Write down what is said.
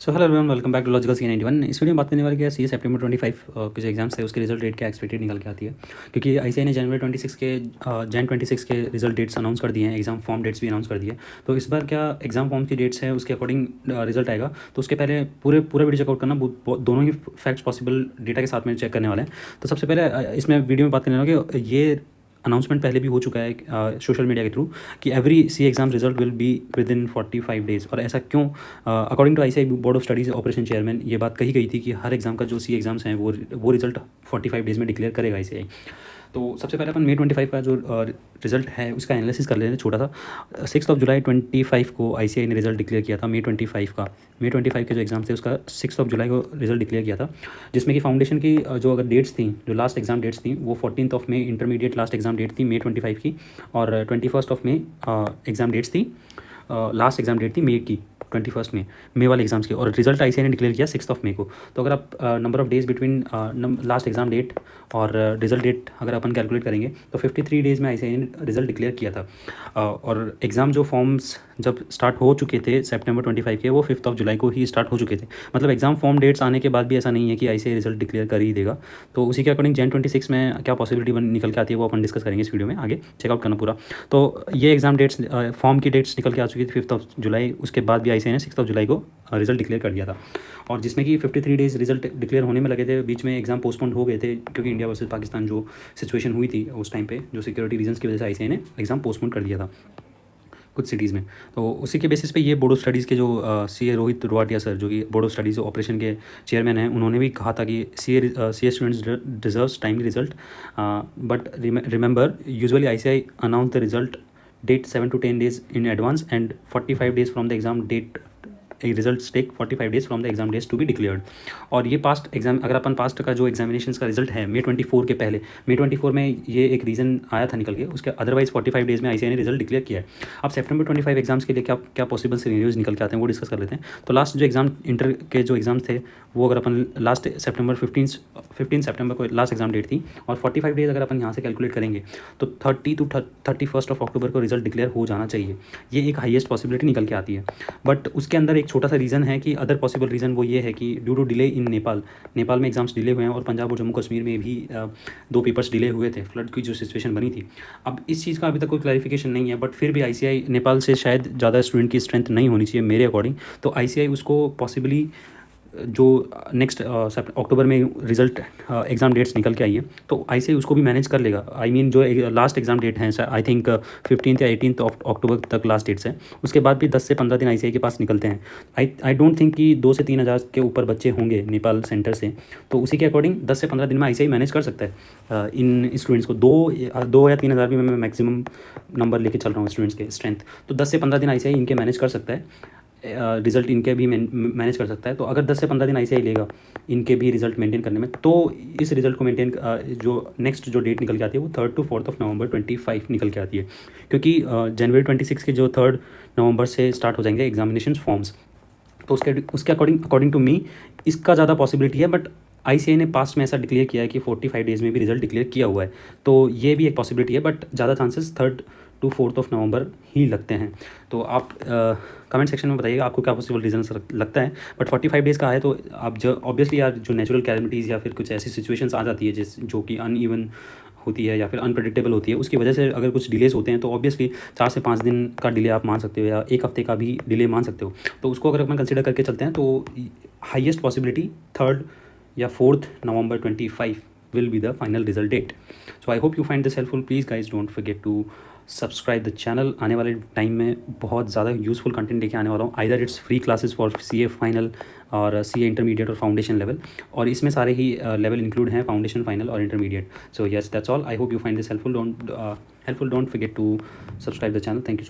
So hello everyone, welcome back to logical C91। इस video में बात करने वाले क्या है सितंबर 25 के जो एग्जाम्स थे उसके रिजल्ट डेट क्या एक्सपेक्टेड निकल के आती है, क्योंकि ICAI ने जनवरी 26 के जैन 26 के रिजल्ट डेट्स अनाउंस कर दिए हैं, एग्जाम फॉर्म डेट्स भी अनाउंस कर दिए। तो इस बार क्या एग्जाम फॉर्म की डेट्स है उसके अकॉर्डिंग रिजल्ट आएगा। तो उसके पहले पूरा वीडियो चेकआउट करना, दोनों ही फैक्ट्स पॉसिबल डेटा के साथ में चेक करने वाले हैं। तो सबसे पहले इसमें वीडियो में बात करने वाला कि ये अनाउंसमेंट पहले भी हो चुका है सोशल मीडिया के थ्रू कि every C exam result will be within 45 days. और ऐसा क्यों? According to ICAI board of studies operation chairman ये बात कही गई थी कि हर एग्जाम का जो सी एग्जाम्स हैं वो रिजल्ट 45 डेज़ में डिक्लेयर करेगा ICAI। तो सबसे पहले अपन May 25 का जो रिजल्ट है उसका एनालिसिस कर लेते हैं छोटा सा। 6 जुलाई 25 को ICAI ने रिजल्ट डिक्लेयर किया था। May 25 के जो एग्ज़ाम थे उसका 6 जुलाई को रिजल्ट डिक्लेयर किया था, जिसमें कि फाउंडेशन की जो अगर डेट्स थी, जो लास्ट एग्जाम डेट्स थी वो 14 मई इंटरमीडिएट लास्ट एग्जाम डेट थी May 25 की, और 21 मई एग्ज़ाम डेट्स थी, लास्ट एग्जाम डेट थी मई की 21 में, मई वाले एग्जाम्स की। और रिजल्ट ICAI ने डिक्लेयर किया 6 मई को। तो अगर आप number of days between last exam date और रिजल्ट डेट अगर अपन कैलकुलेट करेंगे तो 53 डेज़ में ICAI ने रिजल्ट डिक्लेयर किया था। और एग्ज़ाम जो फॉर्म्स जब स्टार्ट हो चुके थे सितंबर 25 के, वो 5 जुलाई को ही स्टार्ट हो चुके थे। मतलब एग्जाम फॉर्म डेट्स आने के बाद भी ऐसा नहीं है कि ICAI रिजल्ट डिक्लेयर कर ही देगा। तो उसी के अकॉर्डिंग जैन 26 में क्या पॉसिबिलिटी निकल के आती है वो अपन डिस्कस करेंगे इस वीडियो में, आगे चेकआउट करना पूरा। तो ये एग्जाम डेट्स फॉर्म की डेट्स निकल के आ चुकी थी 5 जुलाई। उसके बाद भी ICAI ने 6 जुलाई को रिजल्ट डिक्लेयर कर दिया था, और जिसमें कि 53 डेज़ रिजल्ट डिक्लेयर होने में लगे थे। बीच में एग्जाम पोस्टपोन हो गए थे क्योंकि इंडिया वर्सेस पाकिस्तान जो सिचुएशन हुई थी उस टाइम पे, जो सिक्योरिटी रीजंस की वजह से ICAI ने एग्जाम पोस्टपोन कर दिया था कुछ सिटीज़ में। तो उसी के बेसिस पे ये बोर्ड ऑफ स्टडीज़ के जो CA रोहित रोहाटिया सर, जो कि बोर्ड ऑफ स्टडीज़ ऑपरेशन के चेयरमैन हैं, उन्होंने भी कहा था कि CA students deserves timely result, but remember usually ICAI announce the result date 7 to 10 days in advance and 45 days from the exam date। Result take 45 days from the exam days to be declared. और ये past exam, अगर अपन past का जो examination का result है May 24 के पहले, May 24 में ये एक रीज़न आया था निकल के, उसके अदरवाइज 45 डेज़ में ICAI ने रिजल्ट डिक्लेयर किया है। अब September 25 एग्जाम्स के लिए क्या क्या पॉसिबल सिनेरियोज निकल के आते हैं वो डिस्कस कर लेते हैं। तो लास्ट जो एग्जाम इंटर के जो एग्जाम्स थे वो अगर अपन लास्ट 15 सितंबर को लास्ट एग्जाम डेट थी, और 45 डेज़ अगर अपन यहाँ से कैलकुलेट करेंगे तो 30 to 31 अक्टूबर को रिजल्ट डिक्लेयर हो जाना चाहिए। ये एक हाईएस्ट पॉसिबिलिटी निकल के आती है। बट उसके अंदर एक छोटा सा रीज़न है कि अदर पॉसिबल रीज़न वो ये है कि due to delay in Nepal में एग्जाम्स डिले हुए हैं, और पंजाब और जम्मू कश्मीर में भी 2 पेपर्स डिले हुए थे, फ्लड की जो सिचुएशन बनी थी। अब इस चीज़ का अभी तक कोई क्लैरिफिकेशन नहीं है, बट फिर भी ICAI नेपाल से शायद ज़्यादा स्टूडेंट की स्ट्रेंथ नहीं होनी चाहिए मेरे अकॉर्डिंग। तो ICAI उसको पॉसिबली जो नेक्स्ट अक्टूबर में रिजल्ट एग्ज़ाम डेट्स निकल के आई हैं तो ICAI उसको भी मैनेज कर लेगा। आई मीन जो लास्ट एग्ज़ाम डेट हैं आई थिंक 15 या 18 अक्टूबर तक लास्ट डेट्स हैं। उसके बाद भी 10 से 15 दिन ICAI के पास निकलते हैं। आई डोंट थिंक कि 2 से 3 हज़ार के ऊपर बच्चे होंगे नेपाल सेंटर से। तो उसी के अकॉर्डिंग 10 से 15 दिन में ICAI मैनेज कर सकता है इन स्टूडेंट्स को। 2 या 3 हज़ार भी मैं मैक्सिमम नंबर लेके चल रहा हूँ स्टूडेंट्स के स्ट्रेंथ। तो 10 से 15 दिन ICAI इनके मैनेज कर सकता है, रिज़ल्ट इनके भी मैनेज कर सकता है। तो अगर 10 से 15 दिन ICAI लेगा इनके भी रिज़ल्ट मेंटेन करने में, तो इस रिज़ल्ट को मेंटेन जो नेक्स्ट जो डेट निकल के आती है वो 3 to 4 नवंबर 25 निकल के आती है, क्योंकि जनवरी 26 के जो 3 नवंबर से स्टार्ट हो जाएंगे एग्जामिनेशन फॉर्म्स। तो उसके अकॉर्डिंग टू मी इसका ज़्यादा पॉसिबिलिटी है। बट ICAI ने पास्ट में ऐसा डिक्लेयर किया है कि 45 डेज़ में भी रिजल्ट डिक्लेयर किया हुआ है, तो ये भी एक पॉसिबिलिटी है। बट ज़्यादा चांसेस 3 to 4 नवंबर ही लगते हैं। तो आप कमेंट सेक्शन में बताइएगा आपको क्या पॉसिबल रीज़न लगता है। बट 45 डेज़ का है तो आप जो ऑब्वियसली यार जो नेचुरल कैलेमिटीज़ या फिर कुछ ऐसी सिचुएशंस आ जाती है जो कि अनइवन होती है या फिर अनप्रेडिक्टेबल होती है, उसकी वजह से अगर कुछ डिलेस होते हैं तो ऑब्वियसली 4 से 5 दिन का डिले आप मान सकते हो, या 1 हफ्ते का भी डिले मान सकते हो। तो उसको अगर अपन कंसिडर करके चलते हैं तो हाईएस्ट पॉसिबिलिटी 3 या 4 नवंबर 25 will be the final result date. So I hope you find this helpful. Please guys don't forget to subscribe the channel. आने वाले टाइम में बहुत ज़्यादा यूज़फुल कंटेंट लेके आने वाला हूँ। Either it's free classes for CA final और CA इंटरमीडिएट और फाउंडेशन लेवल, और इसमें सारे ही लेवल इंक्लूड हैं, फाउंडेशन, फाइनल और intermediate. So yes that's all. I hope you find this helpful. Don't forget to subscribe the channel. Thank you.